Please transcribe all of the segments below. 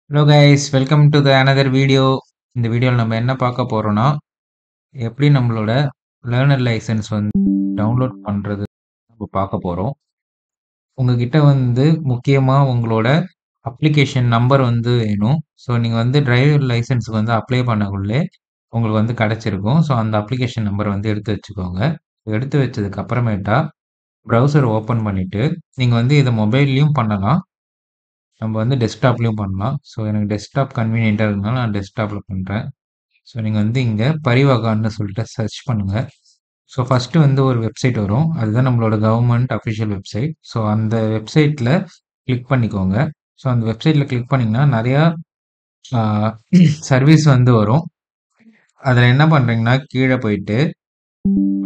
Hello guys, welcome to the another video. இந்த வீடியோவில் நம்ம என்ன பார்க்க போறோம்னா, எப்படி நம்மளோட லேர்னர் லைசன்ஸ் வந்து டவுன்லோட் பண்றது நம்ம பார்க்க போறோம். உங்ககிட்ட வந்து முக்கியமா உங்களோட அப்ளிகேஷன் நம்பர் வந்து வேணும். ஸோ நீங்க வந்து டிரைவர் லைசன்ஸ்க்கு வந்து அப்ளை பண்ணக்குள்ளே உங்களுக்கு வந்து கிடைச்சிருக்கும். ஸோ அந்த அப்ளிகேஷன் நம்பர் வந்து எடுத்து வச்சுக்கோங்க. எடுத்து வச்சதுக்கு அப்புறமேட்டா ப்ரௌசர் ஓப்பன் பண்ணிட்டு நீங்க வந்து இதை மொபைல்லையும் பண்ணலாம். நம்ம வந்து டெஸ்க்டாப்லயும் பண்ணலாம். ஸோ எனக்கு டெஸ்க்டாப் கன்வீனியன்ட்டா இருக்கனால நான் டெஸ்க்டாப்ல பண்றேன். ஸோ நீங்க வந்து இங்க பரிவகான்னு சொல்லிட்டு சர்ச் பண்ணுங்க. ஸோ ஃபர்ஸ்ட் வந்து ஒரு வெப்சைட் வரும். அதுதான் நம்மளோட கவர்மெண்ட் அஃபிஷியல் வெப்சைட். ஸோ அந்த வெப்சைட்ல கிளிக் பண்ணிக்கோங்க. ஸோ அந்த வெப்சைட்ல கிளிக் பண்ணீங்கன்னா நிறையா சர்வீஸ் வந்து வரும். அதில் என்ன பண்றீங்கன்னா கீழே போயிட்டு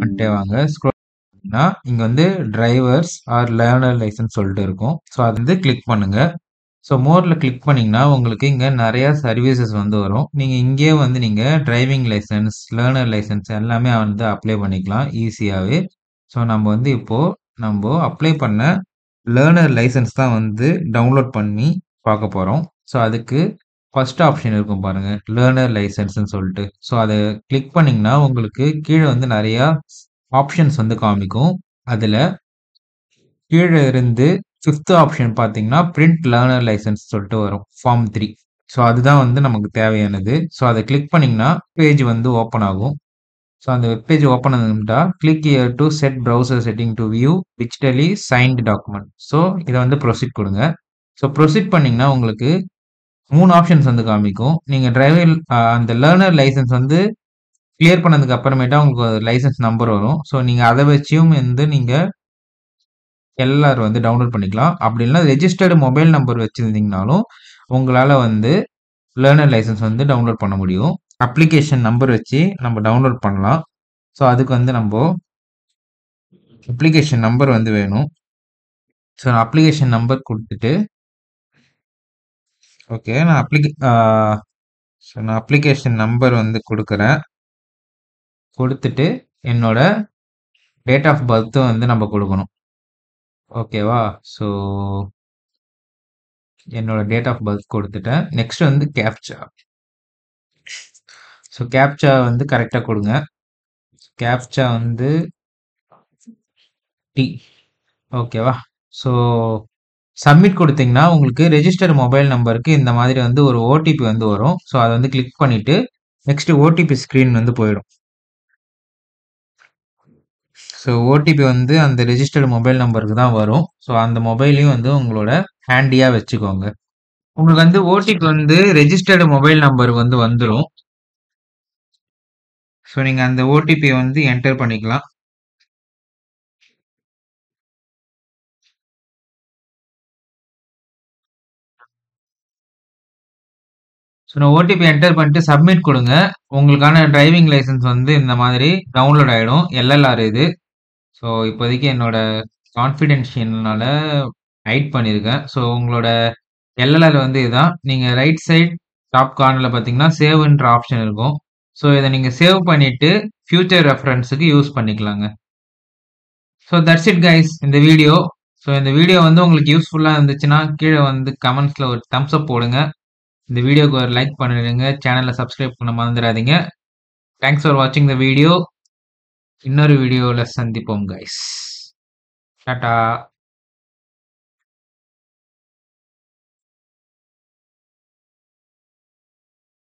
பண்ணிட்டே வாங்க. ஸ்க்ரோல் பண்ணீங்கன்னா இங்க வந்து டிரைவர்ஸ் ஆர் லேர்னர் லைசன்ஸ் சொல்லிட்டு இருக்கும். ஸோ அது வந்து கிளிக் பண்ணுங்க. ஸோ மோர்ல கிளிக் பண்ணீங்கன்னா உங்களுக்கு இங்க நிறைய சர்வீசஸ் வந்து வரும். நீங்க இங்கேயே வந்து நீங்க டிரைவிங் லைசன்ஸ், லேர்னர் லைசன்ஸ் எல்லாமே வந்து அப்ளை பண்ணிக்கலாம் ஈஸியாவே. ஸோ நம்ம வந்து இப்போ நம்ம அப்ளை பண்ண லேர்னர் லைசன்ஸ் தான் வந்து டவுன்லோட் பண்ணி பார்க்க போறோம். ஸோ அதுக்கு ஃபர்ஸ்ட் ஆப்ஷன் இருக்கும் பாருங்க, லேர்னர் லைசன்ஸ்னு சொல்லிட்டு. ஸோ அதை கிளிக் பண்ணீங்கன்னா உங்களுக்கு கீழே வந்து நிறைய ஆப்ஷன்ஸ் வந்து காமிக்கும். அதுல கீழே இருந்து ஃபிஃப்த் ஆப்ஷன் பார்த்தீங்கன்னா பிரிண்ட் லேர்னர் லைசன்ஸ் சொல்லிட்டு வரும், ஃபார்ம் 3. ஸோ அதுதான் வந்து நமக்கு தேவையானது. ஸோ அதை கிளிக் பண்ணீங்கன்னா பேஜ் வந்து ஓப்பன் ஆகும். ஸோ அந்த வெப் பேஜ் ஓப்பன் ஆகுதுட்டா click here to set browser setting to view digitally signed document. So இதை வந்து ப்ரொசீட் கொடுங்க. ஸோ ப்ரொசீட் பண்ணீங்கன்னா உங்களுக்கு 3 ஆப்ஷன்ஸ் வந்து காமிக்கும். நீங்க டிரைவர் அந்த லேர்னர் லைசன்ஸ் வந்து கிளியர் பண்ணதுக்கு அப்புறமேட்டா உங்களுக்கு லைசன்ஸ் நம்பர் வரும். ஸோ நீங்க அதை வச்சியும் வந்து நீங்க எல்லாரும் வந்து டவுன்லோட் பண்ணிக்கலாம். அப்படி இல்லைன்னா ரெஜிஸ்டர்டு மொபைல் நம்பர் வச்சிருந்தீங்கனாலும் உங்களால வந்து லேர்னர் லைசன்ஸ் வந்து டவுன்லோட் பண்ண முடியும். அப்ளிகேஷன் நம்பர் வச்சு நம்ம டவுன்லோட் பண்ணலாம். ஸோ அதுக்கு வந்து நம்ம அப்ளிகேஷன் நம்பர் வந்து வேணும். ஸோ நான் அப்ளிகேஷன் நம்பர் கொடுத்துட்டு ஓகே நான் அப்ளிகேஷன் நம்பர் வந்து கொடுக்குறேன். கொடுத்துட்டு என்னோட டேட் ஆஃப் பர்த்தும் வந்து நம்ம கொடுக்கணும். ஓகேவா? ஸோ என்னோட டேட் ஆஃப் பர்த் கொடுத்துட்டேன். நெக்ஸ்ட் வந்து கேப்சா. ஸோ கேப்சா வந்து கரெக்டாக கொடுங்க. கேப்சா வந்து டி. ஓகேவா? ஸோ சப்மிட் கொடுத்தீங்கன்னா உங்களுக்கு ரெஜிஸ்டர் மொபைல் நம்பருக்கு இந்த மாதிரி வந்து ஒரு ஓடிபி வந்து வரும். ஸோ அதை வந்து கிளிக் பண்ணிட்டு நெக்ஸ்ட் ஓடிபி ஸ்க்ரீன் வந்து போயிடும். ஸோ ஓடிபி வந்து அந்த ரெஜிஸ்டர்டு மொபைல் நம்பருக்கு தான் வரும். ஸோ அந்த மொபைலையும் வந்து உங்களோட ஹேண்டியாக வச்சுக்கோங்க. உங்களுக்கு வந்து ஓடிபி வந்து ரெஜிஸ்டர்டு மொபைல் நம்பருக்கு வந்து வந்துடும். ஸோ நீங்கள் அந்த ஓடிபியை வந்து என்டர் பண்ணிக்கலாம். ஸோ நான் ஓடிபி என்டர் பண்ணிட்டு சப்மிட் கொடுங்க. உங்களுக்கான டிரைவிங் லைசன்ஸ் வந்து இந்த மாதிரி டவுன்லோட் ஆகிடும். எல்எல்ஆர் இது. ஸோ இப்போதைக்கு என்னோட கான்ஃபிடென்ஷியல்னால ஹைட் பண்ணியிருக்கேன். ஸோ உங்களோட எல்எல்ஆர் வந்து இதுதான். நீங்கள் ரைட் சைட் டாப் கார்னரில் பார்த்தீங்கன்னா சேவ்ன்ற ஆப்ஷன் இருக்கும். ஸோ இதை நீங்கள் சேவ் பண்ணிட்டு ஃபியூச்சர் ரெஃபரன்ஸுக்கு யூஸ் பண்ணிக்கலாங்க. ஸோ தட்ஸ் இட் கைஸ் இந்த வீடியோ. ஸோ இந்த வீடியோ வந்து உங்களுக்கு யூஸ்ஃபுல்லாக இருந்துச்சுன்னா கீழே வந்து கமெண்ட்ஸில் ஒரு தம்ஸ் அப் போடுங்க. இந்த வீடியோக்கு ஒரு லைக் பண்ணிடுங்க. சேனலை சப்ஸ்கிரைப் பண்ண மறந்துடாதீங்க. தேங்க்ஸ் ஃபார் வாட்சிங் த வீடியோ. இன்னொரு வீடியோவில் சந்திப்போம் கைஸ். டாடா.